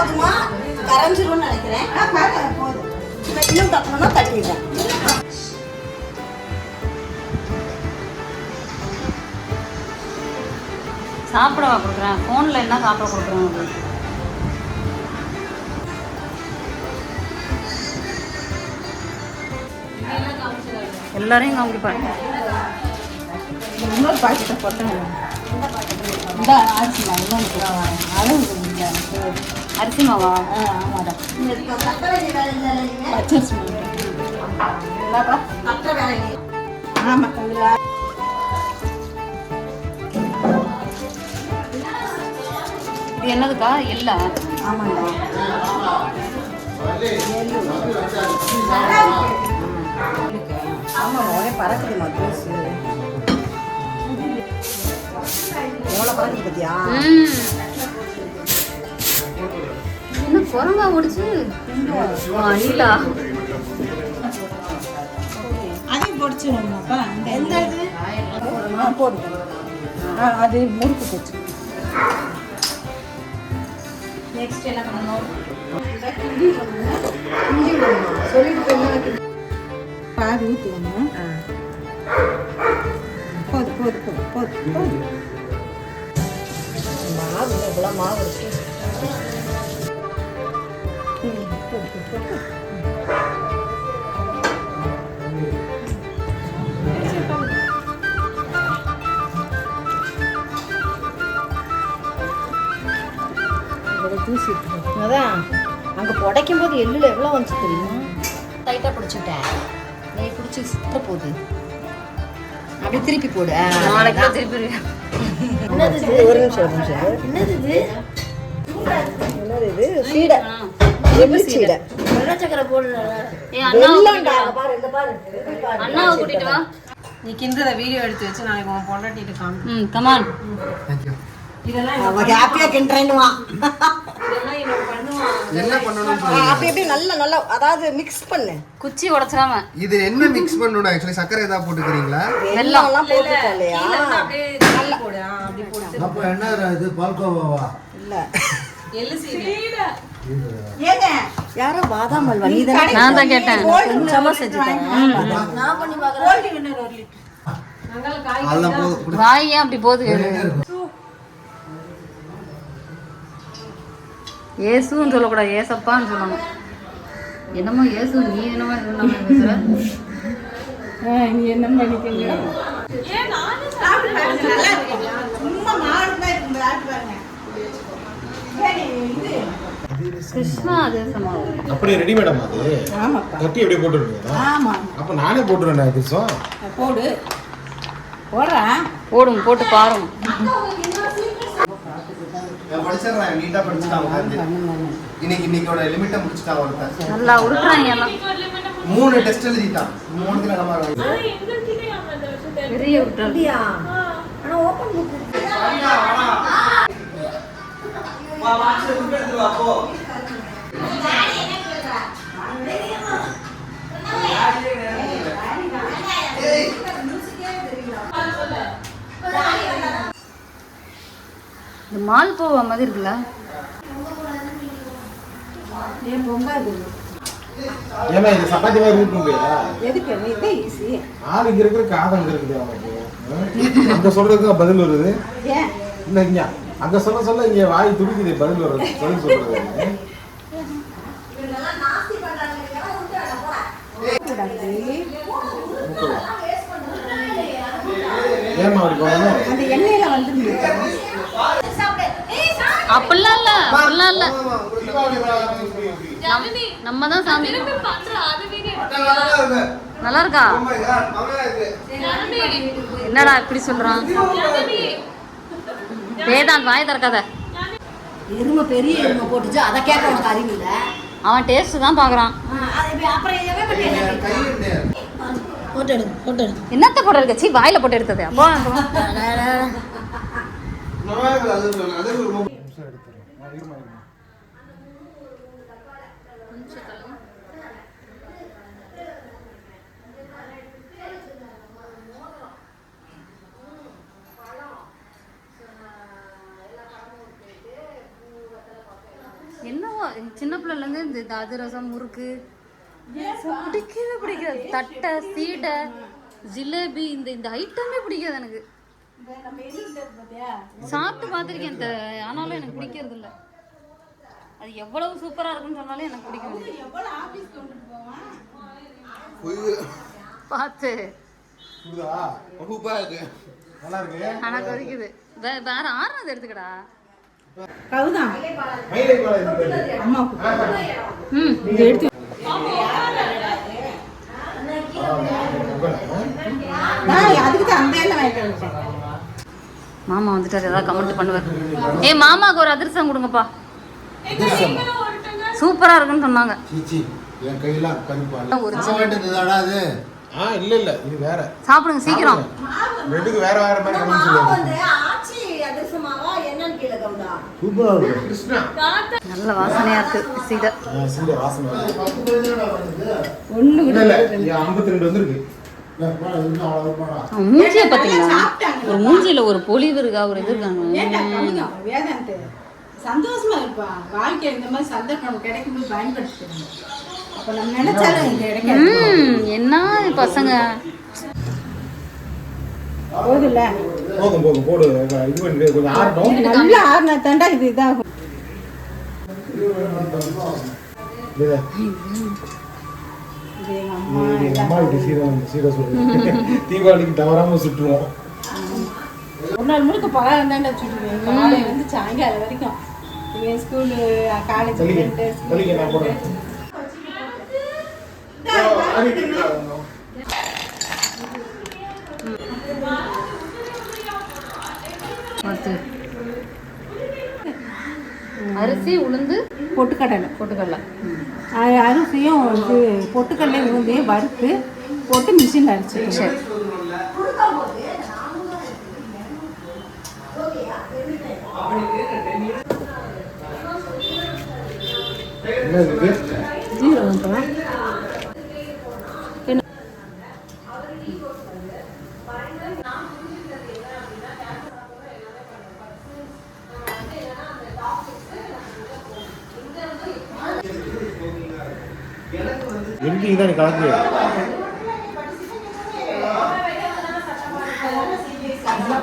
போதுமா கரைஞ்சிரும்னு நினைக்கிறேன். போதும். இன்னும் தட்டணும்னா தட்டிடுறேன். சாப்பிடவா கொடுக்குறேன்? ஃபோனில் என்ன சாப்பிட கொடுக்குறேன் உங்களுக்கு? எல்லாரையும் காமிப்பாங்க. இன்னொரு பாக்கெட்டை போட்டேன். இந்த அரிசி மாவு இன்னொன்று அளவு அரிசி மாவா? ஆமாடா. பச்சரிசி மாவு இல்லைப்பா மற்ற வேலை. ஆமாம் இது என்னதுக்கா? எல்லா? ஆமாண்டா. ஆமாம் ஒரே பறக்குதுமா தூசு. எவ்வளோ பறக்குது பத்தியா? என்ன குரங்கா ஓடிச்சு? அணிலா அதையும் பொடிச்சுடுங்கப்பா. எந்த இது போடு. அது முறுக்கு போச்சு. நெக்ஸ்ட் என்ன பண்ணணும்? இஞ்சி விடணும். சொல்லிட்டு பாதி ஊற்றுவோம். போது போது போது போது போது. மாவு இவ்வளோ மாவு இருக்கு. தூசி அதான் அங்கே புடைக்கும் போது எள்ளில் எவ்வளோ வந்துச்சு தெரியுமா? டைட்டாக பிடிச்சிட்டேன். நீ பிடிச்சி சுத்த போகுது. அப்படி திருப்பி போடு. நாளைக்கு திருப்பி. என்னது இது? ஒரு நிமிஷம் ஒரு நிமிஷம். என்னது இது? என்னது இது? சீடை. எள்ளு சீடை. வெள்ளை சக்கரை போடு. அண்ணாவை கூட்டிட்டு வா. நீ கிண்டத வீடியோ எடுத்து வச்சு நாளைக்கு உன் பொண்டாட்டிட்டு காமி. கமான். இதெல்லாம் ஹாப்பியா கிண்டுறேன்னுவா. என்ன பண்ணணும்? அப்படி அப்படியே நல்லா அதாவது மிக்ஸ் பண்ணு. குச்சி உடைச்சிடாம. இது என்ன மிக்ஸ் பண்ணணும்? ஆக்சுவலி சக்கரை ஏதாவது போட்டுக்கிறீங்களா? வெல்லம் எல்லாம் போட்டுருக்கோம் இல்லையா? அப்படியே போடு. அப்படி போடு. அப்ப என்ன இது பால்கோவாவா? இல்ல எள்ளு சீடை. ஏங்க யாரோ பாதாம் அல்வா நீ தான்? நான் தான் கேட்டேன். கொஞ்சமா செஞ்சுட்டேன். நான் பண்ணி பார்க்கறேன். அதெல்லாம் போதும். வாய் ஏன் அப்படி போகுது? ஏசுன்னு சொல்லக்கூடாது, ஏசப்பான்னு சொல்லணும். என்னமோ ஏசு, நீ என்னமோ பேசுற. நீ என்ன பண்ணிக்கங்க? சும்மா கிருஷ்ணா தேசமா அப்படியே ரெடிமேடா அது? ஆமாப்பா. கட்டி அப்படியே போட்டுருக்கீங்களா? ஆமா. அப்ப நானே போட்டுறேன் கிருஷ்ணா. போடு. போடுறேன். போடுங்க, போட்டு பாருங்க. நான் படிச்சிடுறேன். நீட்டா படிச்சுட்டாங்க. இன்னைக்கோட லிமிட்டை முடிச்சுட்டான் ஒருத்தன். நல்லா உருட்டுறாங்க எல்லாம். 3 டெஸ்ட் எழுதிட்டான். 3 நம்ம பெரிய உருட்டல். ஆனா ஓபன் புக். வா வாட்ஸ்அப் புக் எடுத்து வா போ. இந்த மால் போவா மாதிரி இருக்குல்ல? ஏன் பொங்காது? ஏன்னா இது சப்பாத்தி மாதிரி ஊட்ட முடியாதா? எதுக்கு நீ இதே ஈஸி. ஆள் இங்க இருக்கிற காதம் இருக்குது அவனுக்கு. அங்க சொல்றதுக்கு பதில் வருது. ஏன் இல்ல இங்க அங்க சொல்ல இங்க வாய் துடிக்குது பதில் வருது. பதில் சொல்றது இதெல்லாம் நாஸ்தி பண்றாங்க. ஏமா அப்படி போறோம்? அந்த எண்ணெயில வந்து அப்படிலாம் இல்ல, அப்படிலாம் இல்ல. நம்ம தான் சாமி. நல்லா இருக்கா? என்னடா இப்படி சொல்றான்? வேதாந்த் வாய் திறக்காத. எருமை பெரிய எருமை போட்டுச்சு, அதை கேட்க உனக்கு அறிவு இல்லை. அவன் டேஸ்ட் தான் பாக்குறான். போட்டு எடு, போட்டு எடு. என்னத்த போட்டு இருக்க? சீ, வாயில போட்டு எடுத்தது. அப்போ என்னவா சின்ன பிள்ளைலேருந்து இந்த அதிரசம் முறுக்கு பிடிக்கவே பிடிக்காது. தட்டை சீடை ஜிலேபி இந்த இந்த ஐட்டமே பிடிக்காது எனக்கு. சாப்பிட்டு பார்த்துருக்கேன் ஆனாலும் எனக்கு பிடிக்கிறது இல்லை. அது எவ்வளவு சூப்பராக இருக்குன்னு சொன்னாலும் எனக்கு பிடிக்கும். பார்த்து ஆனால் கொதிக்குது. வேற ஆறுனது எடுத்துக்கடா. மாமா வந்துட்டாரு, ஏதாவது கமெண்ட் பண்ணுவார். மாமாவுக்கு ஒரு அதிரசம் கொடுங்கப்பா, சூப்பரா இருக்குன்னு சொன்னாங்க. இல்ல இல்ல இது வேற. சாப்பிடுங்க சீக்கிரம். ரெண்டுக்கு வேற வேற மாதிரி கமெண்ட் சொல்லுங்க. சூப்பரா இருக்கு கிருஷ்ணா. நல்ல வாசனையா இருக்கு சீடை. சீடை வாசனை ஒண்ணு இல்ல இல்ல 52 வந்திருக்கு. மூஞ்சிய பாத்தீங்களா? ஒரு மூஞ்சியில ஒரு பொலிவு இருக்கா, ஒரு இது இருக்காங்க. சந்தோஷமா இருப்பா. வாழ்க்கை இந்த மாதிரி சந்தர்ப்பம் கிடைக்கும்போது பயன்படுத்திக்கணும். அப்ப நம்ம நினைச்சாலும் இங்க கிடைக்காது. என்ன பசங்க போதுல போதும் போதும் போடு. இது பண்ணி கொஞ்சம் ஆறட்டும். நல்லா ஆறுனா தாண்டா இது இதாகும். அம்மா வீட்டு சீரை சொல்லுங்க. தீபாவளிக்கு தவறாம சுட்டுருவோம். ஒரு நாள் முழுக்க பழம் தாண்டா சுட்டுருவேன். காலையில இருந்து சாயங்காலம் வரைக்கும். ஸ்கூலு காலேஜ் அரிசி உளுந்து பொட்டுக்கடலை அரிசியும் இது பொட்டுக்கடலை உளுந்தையும் வறுத்து போட்டு மிஷினில் அரைச்சி. சரி ஜீரகம் எம்டி தான் கலக்கு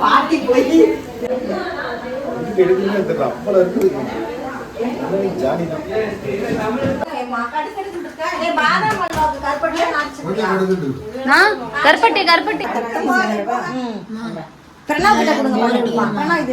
பாட்டி போய் எடுக்குறது அப்பளம் இருக்குது. ஜாலி தான். கருப்பட்டி கருப்பட்டி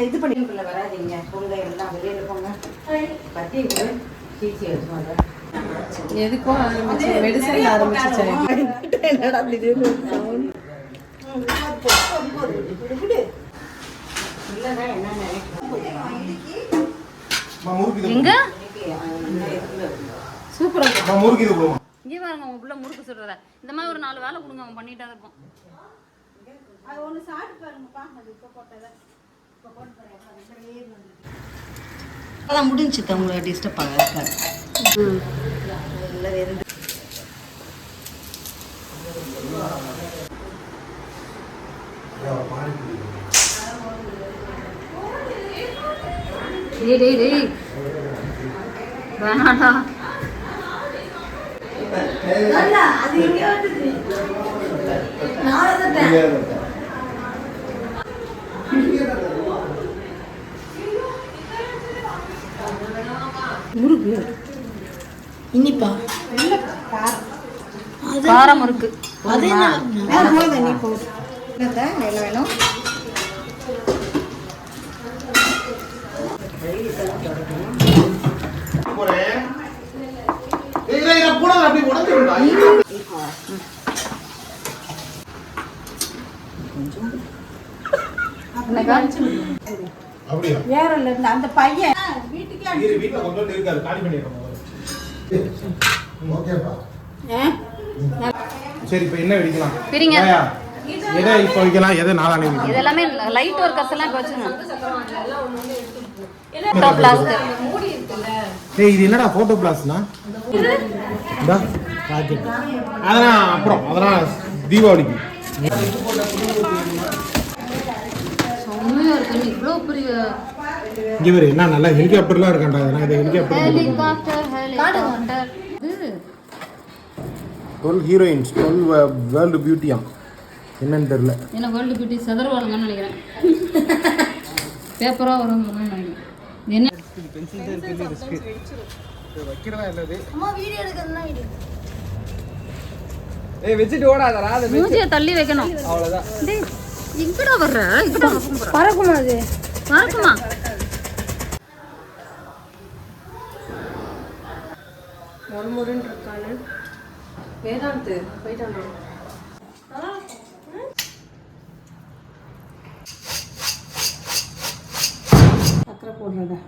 இது பண்ணி வராதிங்க. பொங்க எல்லாம் வெளியில போங்க. எதுக்கும் மெடிசன் ஆரம்பிச்சு. எங்க சூப்பரா முறுக்கு இது போடுவோம். இங்கே பாருங்க உங்க பிள்ளை முறுக்கு சுடுறத. இந்த மாதிரி ஒரு 4 வேலை கொடுங்க, அவன் பண்ணிட்டா இருப்பான். அது ஒன்று சாப்பிட்டு பாருங்கப்பா. அது இப்போ போட்டதை அதான் முடிஞ்சுக்க உங்களை டிஸ்டர்ப் ஆகாது. டேய் வேணாடா. முறுக்கு இனிப்பா காரம் முறுக்கு. அது வேணும். வேற இல்ல அந்த பையன் வீட்டுக்கு கொண்டு இருக்காது. காலி பண்ணிடுறோம். ஓகேப்பா. சரி இப்போ என்ன வெடிக்கலாம்? பிரிங்க. எதை இப்போ வைக்கலாம், எதை நாளானே வைக்கலாம்? இது எல்லாமே லைட் ஒர்க்கர்ஸ் எல்லாம் இப்போ வச்சுங்க. Top blast. டேய் இது என்னடா போட்டோ பிளாஸ்னா? இந்த ராக்கெட். அதெல்லாம் தீபாவளிக்கு. செம்மையா இருக்கு. இவ்வளோ பெரிய இங்க வேறு என்ன நல்லா ஹெலிகாப்டர்லாம் இருக்காண்டா. இதெல்லாம் இது ஹெலிகாப்டர். ஹெலிகாப்டர் இது 12 ஹீரோயின்ஸ் 12 வேர்ல்டு பியூட்டியாம். என்னன்னு தெரியல. என்ன வேர்ல்டு பியூட்டி செதறுவாளுங்கன்னு நினைக்கிறேன். பேப்பராக வரும்னு நினைக்கிறேன். என்ன வைக்கிறதா இல்லது. வச்சுட்டு ஓடாதடா. அதை மூஞ்சியை தள்ளி வைக்கணும். அவ்வளோதான். டேய், இங்கடா வர்ற இங்கடா பறக்குமா அது? மறக்குமா? முருன்னு இருக்கானு வேதாந்த் போயிட்டாங்க. சக்கரை போடுறதா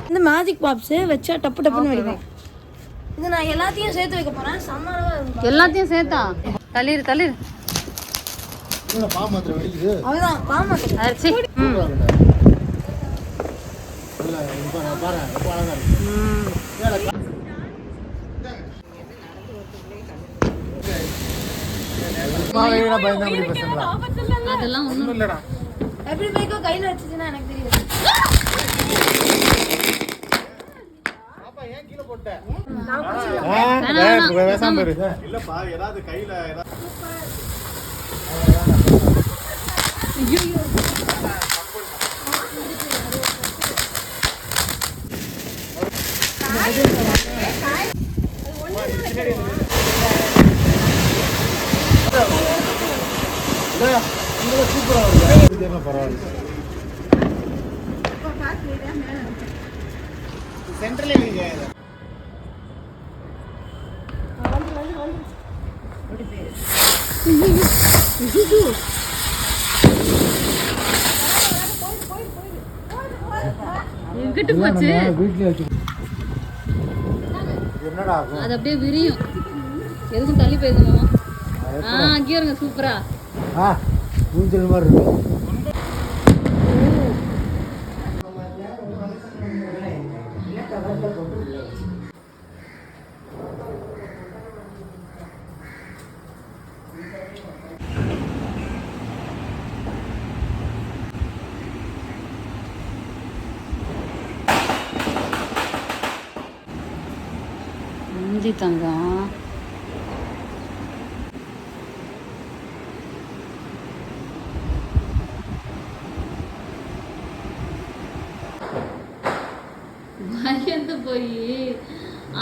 இந்த மேஜிக் பாப்ஸ் வச்சா டப்பு டப்புன்னு வெடிக்கும். இது நான் எல்லாத்தையும் சேர்த்து வைக்க போறேன். சம்மரவா இருக்கும். எல்லாத்தையும் சேர்த்தா தள்ளிரு தள்ளிரு. என்ன பாம்பு மாத்திரை வெடிக்குது. அவ்வளவுதான் பாமா. அரிசி இல்ல இப்ப நான் பாரு ரொம்ப அழகா இருக்கு. பாவையெல்லாம் பயந்தா அப்படி பேசுறா. அதெல்லாம் ஒண்ணும் இல்லடா. எப்படி பைக்கோ கையில வச்சுச்சுன்னா எனக்கு தெரியாது. பாப்பா ஏன் கீழ போட்ட? வேணாம். பேசாம இரு. இல்லப்பா ஏதாவது கையில ஏதாவது சூப்பரா இருக்கு. பரவாயில்ல. சென்ட்ரல் ஏரியா இது. எங்கிட்டு போச்சு? வீட்லயே வச்சு. என்னடா அது அப்படியே விரியும். எதுக்கும் தள்ளி போயிருந்தோமா? அங்கேயே இருங்க சூப்பரா. மூஞ்சல் மாதிரி இருக்கு. மூஞ்சி தங்கம். பயந்து போய்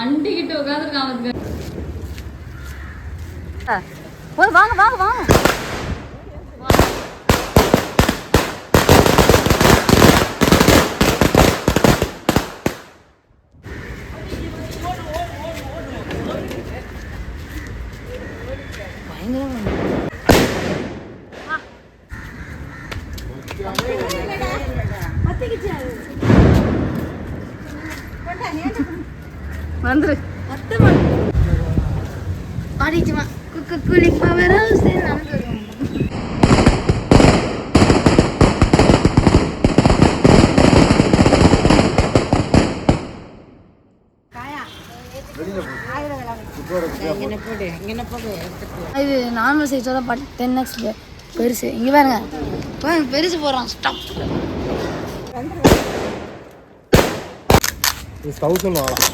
அண்டிக்கிட்டு உட்காந்துருக்காங்க. வாங்க வாங்க வாங்க. வந்துரு. ஆடிச்சுமா குக்கு குளிப்பா வேற சரி நமக்கு இது நார்மல் சைஸாக தான் 10x பெருசு. இங்கே பாருங்க பெருசு போடுறான். ஸ்டாப். இது 1000 வாங்கலாம்.